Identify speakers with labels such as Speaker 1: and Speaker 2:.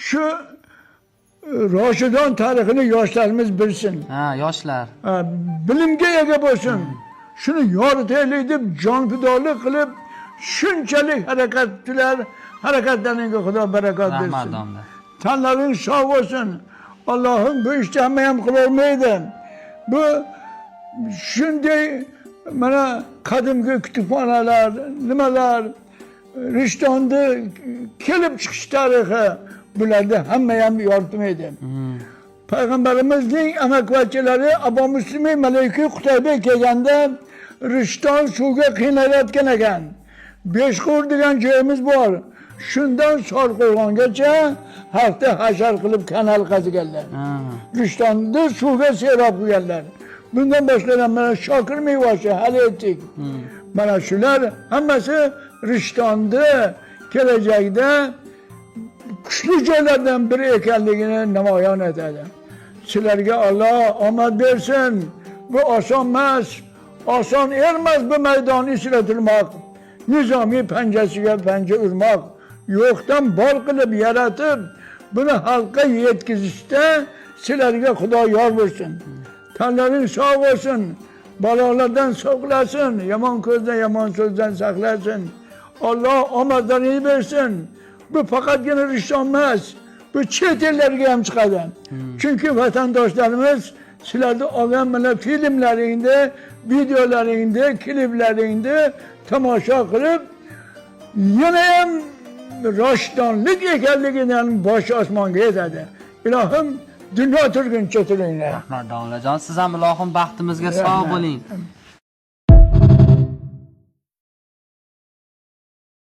Speaker 1: Şu Roshidon tarixini yoshlarimiz bilsin.
Speaker 2: Ha, yoshlar.
Speaker 1: Bilimga ega bo'lsin. Shuni yoritaylik deb jon fidolik qilib, shunchalik harakatlaringga Xudo barakat bersin.
Speaker 2: Rahmat domla.
Speaker 1: Tanlaring sog' bo'lsin. Allohim bu ishni hamma ham qilolmaydi. Bu shunday mana qadimgi kutubxonalar, nimalar, Rishtonni kelib chiqish tarixi bularda hamma ham yoritmaydi. Payg'ambarimizning amakivachilari Abu Muslimiy Maliki Qutaybek kelganda Rishton suvga qiynalayotgan ekan. Beshqo'r degan joyimiz bor. Shundan Sorqo'rg'ongacha hafta hashar qilib kanal qaziganlar. Rishtonni suvga serob qo'yganlar. Bundan boshlab mana Shokir Mevashi hali aytdik. Mana shular hammasi Rishtonni kelajakda kuchli joylardan biri ekanligini namoyon etadi. Sizlarga Alloh omad bersin. Bu oson emas. Oson emas bu maydonni ishlatirmoq. Nizomiy panjasiga panja urmoq. Yo'qdan bor qilib yaratib, buni xalqqa yetkazishda sizlarga Xudo yor bo'lsin. Tanlaring sog' bo'lsin. Balolardan saqlasin. Yomon ko'zdan, yomon so'zdan saqlasin. Alloh omadlarini bersin. Bu faqatgina Rishton emas, bu chet ellarga ham chiqadi. Chunki vatandoshlarimiz sizlarni olgan mana filmlaringda, videolaringda, kliplaringda tomosha qilib, yana ham Rishtonlik ekanligidan bosh osmonga yetadi. Ilohim dunyo turguncha turinglar.
Speaker 2: Rahmat domlajon, siz ham ilohim baxtimizga sog' bo'ling.